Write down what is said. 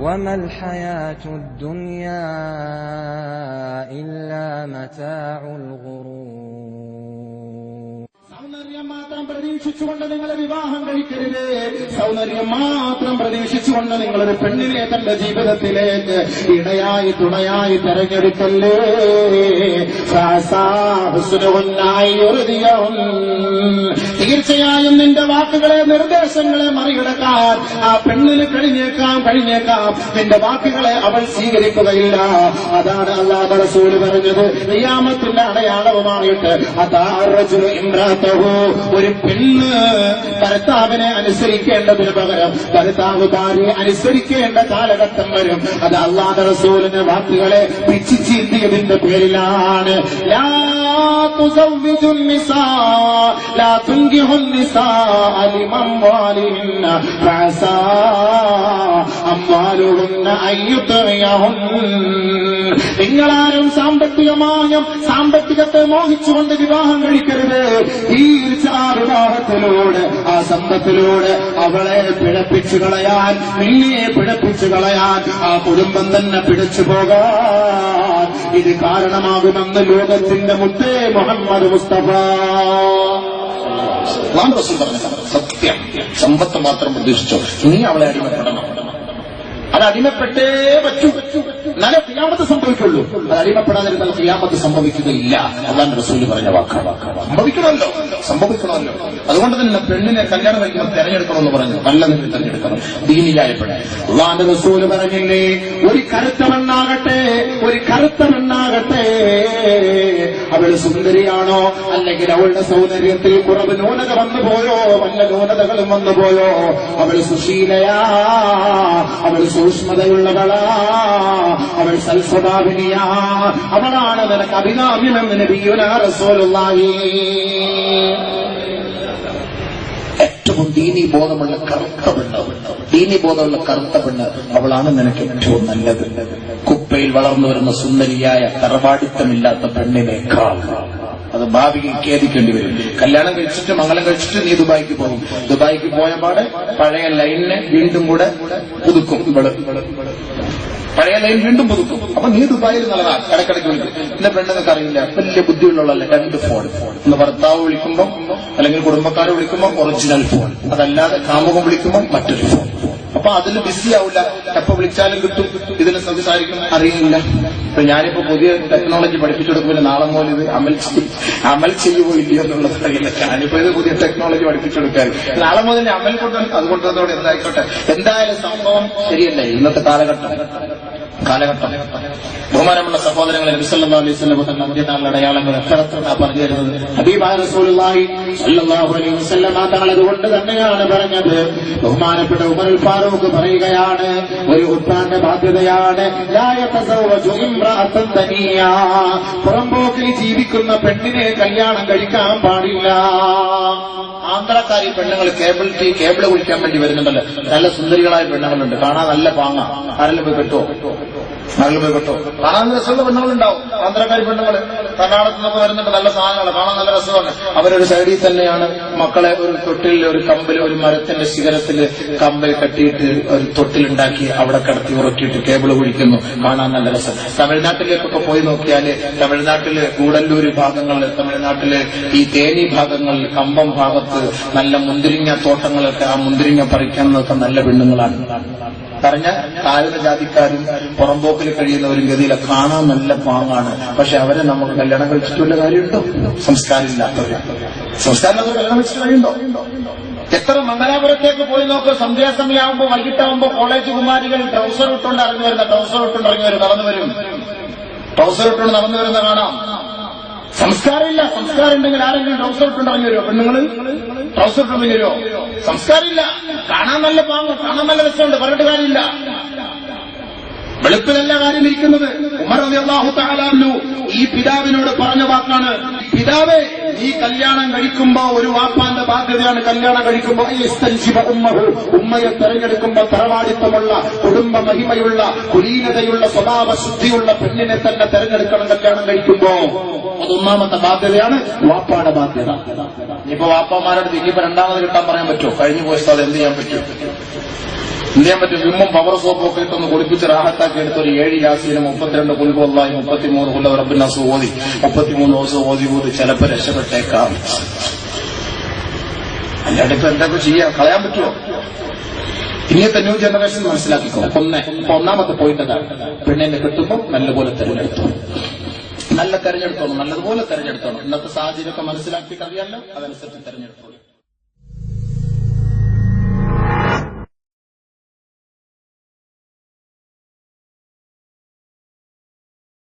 وما الحياة الدنيا إلا متاع الغرور. സൗന്ദര്യം മാത്രം പ്രതീക്ഷിച്ചുകൊണ്ട് നിങ്ങൾ വിവാഹം കഴിക്കരുത്. സൗന്ദര്യം മാത്രം പ്രതീക്ഷിച്ചുകൊണ്ട് നിങ്ങളൊരു പെണ്ണിനെ തന്റെ ജീവിതത്തിലേക്ക് ഇടയായി തുണയായി തെരഞ്ഞെടുക്കല്ലേ. തീർച്ചയായും നിന്റെ വാക്കുകളെ നിർദ്ദേശങ്ങളെ മറികടക്കാൻ ആ പെണ്ണിന് കഴിഞ്ഞേക്കാം. നിന്റെ വാക്കുകളെ അവൾ സ്വീകരിക്കുകയില്ല. അതാണ് അല്ലാഹു റസൂൽ പറഞ്ഞത്. ഖിയാമത്തിന്റെ അടയാളവുമായിട്ട് ഒരു പെണ്ണ് ഭർത്താവിനെ അനുസരിക്കേണ്ടതിന് പകരം ഭർത്താവ് ഭാര്യയെ അനുസരിക്കേണ്ട കാലഘട്ടം വരും. അത് അല്ലാഹു റസൂലിന്റെ വാക്കുകളെ പിച്ചു ചീന്തിയതിന്റെ പേരിലാണ്. ലാ തുസവ്വിജുൻ നിസാ ലാ തുൻകിഹുൻ നിസാ ലിമംവാലിഹിന്ന ഫഅസാ അംവാലുഹുന്ന അയ്യുതയഹുൻ. നിങ്ങളാരും സാമ്പത്തികത്തെ മോഹിച്ചുകൊണ്ട് വിവാഹം കഴിക്കരുത്. ആ വിവാഹത്തിലൂടെ ആ സമ്പത്തിലൂടെ അവളെ പിഴപ്പിച്ചു കളയാൻ, നിന്നെ പിഴപ്പിച്ചു കളയാൻ, ആ കുടുംബം തന്നെ പിടിച്ചു പോകാൻ ഇത് കാരണമാകുമെന്ന് ലോകത്തിന്റെ മുത്തേ മുഹമ്മദ് മുസ്തഫ സത്യം. സമ്പത്ത് മാത്രം പ്രതീക്ഷിച്ചോ, നീ അവളെ അടിമപ്പെടണം. അത് അടിമപ്പെട്ടേ പറ്റൂ, എന്നാലേ ഖിയാമത്ത് സംഭവിക്കുള്ളൂ. അത് അടിമപ്പെടാതിരുന്നാൽ ഖിയാമത്ത് സംഭവിക്കുകയില്ല. അല്ലാഹു റസൂൽ പറഞ്ഞ വാക്കാണ്. സംഭവിക്കണമല്ലോ. അതുകൊണ്ട് തന്നെ പെണ്ണിനെ കല്യാണം കഴിക്കുമ്പോൾ തെരഞ്ഞെടുക്കണമെന്ന് പറഞ്ഞു. നല്ല നിങ്ങൾ തെരഞ്ഞെടുക്കണം, ദീനിയായ പെണ്ണ്. അല്ലാഹു റസൂൽ പറഞ്ഞില്ലേ, ഒരു കറുത്ത പെണ്ണാകട്ടെ അവൾ സുന്ദരിയാണോ അല്ലെങ്കിൽ അവളുടെ സൗന്ദര്യത്തിൽ കുറവ് ന്യൂനത വന്നുപോയോ, വല്ല ന്യൂനതകളും വന്നുപോയോ, അവൾ സുശീലയാ, അവൾ സൂക്ഷ്മതയുള്ളവളാ, അവൾ സൽസ്വഭാവിനിയാ, അവളാണ് നിനക്ക് അഭികാമ്യമെന്ന് നബിയുനാ റസൂലുള്ളാഹി. ഏറ്റവും ദീനീബോധമുള്ള കറുത്ത പെണ്ണ് അവളാണ് നിനക്ക് ഏറ്റവും നല്ലത്. കുപ്പയിൽ വളർന്നു വരുന്ന സുന്ദരിയായ തറവാടിത്തമില്ലാത്ത പെണ്ണിനേക്കാൾ അത് ഭാവിയിൽ ഖേദിക്കേണ്ടി വരും. കല്യാണം കഴിച്ചിട്ട് മംഗലം കഴിച്ചിട്ട് നീ ദുബായിക്ക് പോകും. ദുബായിക്ക് പോയപാടെ പഴയ ലൈനിനെ വീണ്ടും കൂടെ പുതുക്കും. പഴയ ലൈൻ വീണ്ടും പുതുക്കും. അപ്പൊ നീ ദുബായിൽ നല്ലതാ. ഇടക്കിടയ്ക്ക് വിളിക്കും. എന്റെ പെണ്ണെന്നൊക്കെ അറിയില്ല, വലിയ ബുദ്ധിയുള്ളവളല്ലേ, 2 ഫോൺ. ഒന്ന് ഭർത്താവ് വിളിക്കുമ്പോൾ അല്ലെങ്കിൽ കുടുംബക്കാരെ വിളിക്കുമ്പോൾ ഒറിജിനൽ ഫോൺ, അതല്ലാതെ കാമുകം വിളിക്കുമ്പോൾ മറ്റൊരു ഫോൺ. അപ്പൊ അതിൽ ബിസി ആവില്ല. എപ്പോ വിളിച്ചാലും കിട്ടും. ഇതിന് സംസാരിക്കും അറിയില്ല. ഇപ്പൊ ഞാനിപ്പോ പുതിയ ടെക്നോളജി പഠിപ്പിച്ചു കൊടുക്കുമ്പോൾ നാളെ മുതൽ ഇത് അമൽ ചെയ്യുമോ ഇല്ലയോ എന്നുള്ളത് അറിയില്ല. ഞാനിപ്പോ ഇത് പുതിയ ടെക്നോളജി പഠിപ്പിച്ചു കൊടുക്കാൻ നാളെ മുതൽ അമൽ അതുകൊണ്ടതോടെ എന്തായിക്കോട്ടെ. എന്തായാലും സംഭവം ശരിയല്ലേ ഇന്നത്തെ കാലഘട്ടം. ബഹുമാനമുള്ള സഹോദരങ്ങളെ, നബി സല്ലല്ലാഹു അലൈഹി വസല്ലം തന്റെ അന്ത്യനാളിന്റെ അടയാളങ്ങൾ എത്രയാണ് പറഞ്ഞു തരുന്നത്. ഹബീബായ റസൂലുള്ളാഹി സ്വല്ലല്ലാഹു അലൈഹി വസല്ലം തങ്ങൾ അതുകൊണ്ട് തന്നെയാണ് പറഞ്ഞത്. ബഹുമാനപ്പെട്ട ഉമറുൽ ഫാറൂഖ് പറയുകയാണ്, ഒരു ഉപ്പാന്റെ ബാധ്യതയാണ് ലാ യതസവ്വജു ഇംറഅതൻ തനിയ, പുറമ്പോക്കിൽ ജീവിക്കുന്ന പെണ്ണിനെ കല്യാണം കഴിക്കാൻ പാടില്ല. ആന്ധ്രക്കാരി പെണ്ണുങ്ങൾ കേബിൾ കുളിക്കാൻ വേണ്ടി വരുന്നുണ്ടല്ലോ. നല്ല സുന്ദരികളായ പെണ്ണുങ്ങളുണ്ട്, കാണാൻ നല്ല പാങ്ങ. ആരെല്ലാം പോയി കെട്ടോ? കാണാൻ രസമുള്ള പെണ്ണുങ്ങളുണ്ടാവും. ആന്ധ്രക്കാരി പെണ്ണുങ്ങൾ കർണാടകത്തിൽ നിന്നൊക്കെ വരുന്നുണ്ട്. നല്ല സാധനങ്ങൾ കാണാൻ നല്ല രസമാണ്. അവരൊരു സൈഡിൽ തന്നെയാണ് മക്കളെ ഒരു തൊട്ടിൽ, ഒരു കമ്പിൽ, ഒരു മരത്തിന്റെ ശിഖരത്തിൽ കമ്പിൽ കെട്ടിയിട്ട് ഒരു തൊട്ടിലുണ്ടാക്കി അവിടെ കിടത്തി ഉറക്കിയിട്ട് കേബിൾ കുഴിക്കുന്നു. കാണാൻ നല്ല രസം. തമിഴ്നാട്ടിലേക്കൊക്കെ പോയി നോക്കിയാല് തമിഴ്നാട്ടില് ഗൂഡല്ലൂര് ഭാഗങ്ങളിൽ, തമിഴ്നാട്ടില് ഈ തേനി ഭാഗങ്ങളിൽ, കമ്പം ഭാഗത്ത് നല്ല മുന്തിരിങ്ങ തോട്ടങ്ങളൊക്കെ, ആ മുന്തിരിങ്ങ പറിക്കുന്നതൊക്കെ നല്ല പെണ്ണുങ്ങളാണ്. പറഞ്ഞ താഴ്ന്ന ജാതിക്കാരും പുറമ്പോക്കിൽ കഴിയുന്നവരും ഗതിയിലെ കാണാൻ നല്ല പാങ്ങാണ്. പക്ഷെ അവരെ നമുക്ക് കല്യാണം കഴിച്ചിട്ടുള്ള കാര്യമുണ്ടോ? സംസ്കാരമില്ലാത്തവർ കല്യാണം കഴിച്ചിട്ട് കഴിയുണ്ടോ? എത്ര മംഗലാപുരത്തേക്ക് പോയി നോക്ക്. സന്ധ്യാസമയമാകുമ്പോ വൈകിട്ടാകുമ്പോ കോളേജ് കുമാരികൾ ട്രൗസർ ഇട്ടുകൊണ്ട് നടന്നു വരുന്ന നടന്നു വരുന്ന കാണാം. സംസ്കാരമില്ല. സംസ്കാരം ഉണ്ടെങ്കിൽ ആരെങ്കിലും ട്രൗസർ ഇട്ടുകൊണ്ട് ഇറങ്ങി വരുമോ? പെണ്ണുങ്ങൾ ട്രൗസർ ഇട്ടുകൊണ്ട് വരുമോ? സംസ്കാരമില്ല. കാണാൻ നല്ല പാങ്ങ്, കാണാൻ നല്ല രസമുണ്ട്, പറഞ്ഞിട്ട് കാര്യമില്ല. വെളുപ്പിലല്ല കാര്യം ഇരിക്കുന്നത്. ഉമർ റളിയല്ലാഹു തആല അൻഹു ഈ പിതാവിനോട് പറഞ്ഞ വാക്കാണ്, പിതാവേ, നീ കല്യാണം കഴിക്കുമ്പോ ഒരു വാപ്പാന്റെ ബാധ്യതയാണ് കല്യാണം കഴിക്കുമ്പോ ഉമ്മയെ തെരഞ്ഞെടുക്കുമ്പോ തറവാടിത്തമുള്ള, കുടുംബ മഹിമയുള്ള, കുലീനതയുള്ള, സ്വഭാവ ശുദ്ധിയുള്ള പെണ്ണിനെ തന്നെ തെരഞ്ഞെടുക്കണം കല്യാണം കഴിക്കുമ്പോ. അതൊന്നാമത്തെ ബാധ്യതയാണ്, വാപ്പാടെ ബാധ്യത. ഇനിയിപ്പോ വാപ്പമാരുടെ ഇനിയിപ്പോ രണ്ടാമത് കിട്ടാൻ പറയാൻ പറ്റുമോ? കഴിഞ്ഞു പോയി അത് എന്ത് ചെയ്യാൻ പറ്റും? എന്ത് ചെയ്യാൻ പറ്റും? വിമ്മും പവർ സോപ്പും ഒക്കെ ഇട്ടൊന്ന് കുളിപ്പിച്ച് റാഹത്താക്കി എടുത്ത് ഒരു 7 യാസീനും 32 കുൽഹുവല്ലാഹി 33 കുല്ല റബ്ബിന്നാസ് ഓതി 33 ദിവസം ഓതി ചിലപ്പോൾ രക്ഷപ്പെട്ടേക്കാം. അല്ലാണ്ട് ഇപ്പൊ എന്തൊക്കെ ചെയ്യാം? കളയാൻ പറ്റുമോ? ഇനിയത്തെ ന്യൂ ജനറേഷൻ മനസ്സിലാക്കിക്കോ. ഒന്നാമത്തെ പോയിന്റ് അതാണ്. പെണ്ണിനെ കിട്ടുമ്പോൾ നല്ലപോലെ തെരഞ്ഞെടുത്തോണം, നല്ലതുപോലെ തെരഞ്ഞെടുത്തോണം. ഇന്നത്തെ സാഹചര്യമൊക്കെ മനസ്സിലാക്കിയിട്ട് അറിയാമല്ലോ, അതനുസരിച്ച് തെരഞ്ഞെടുത്തോളൂ.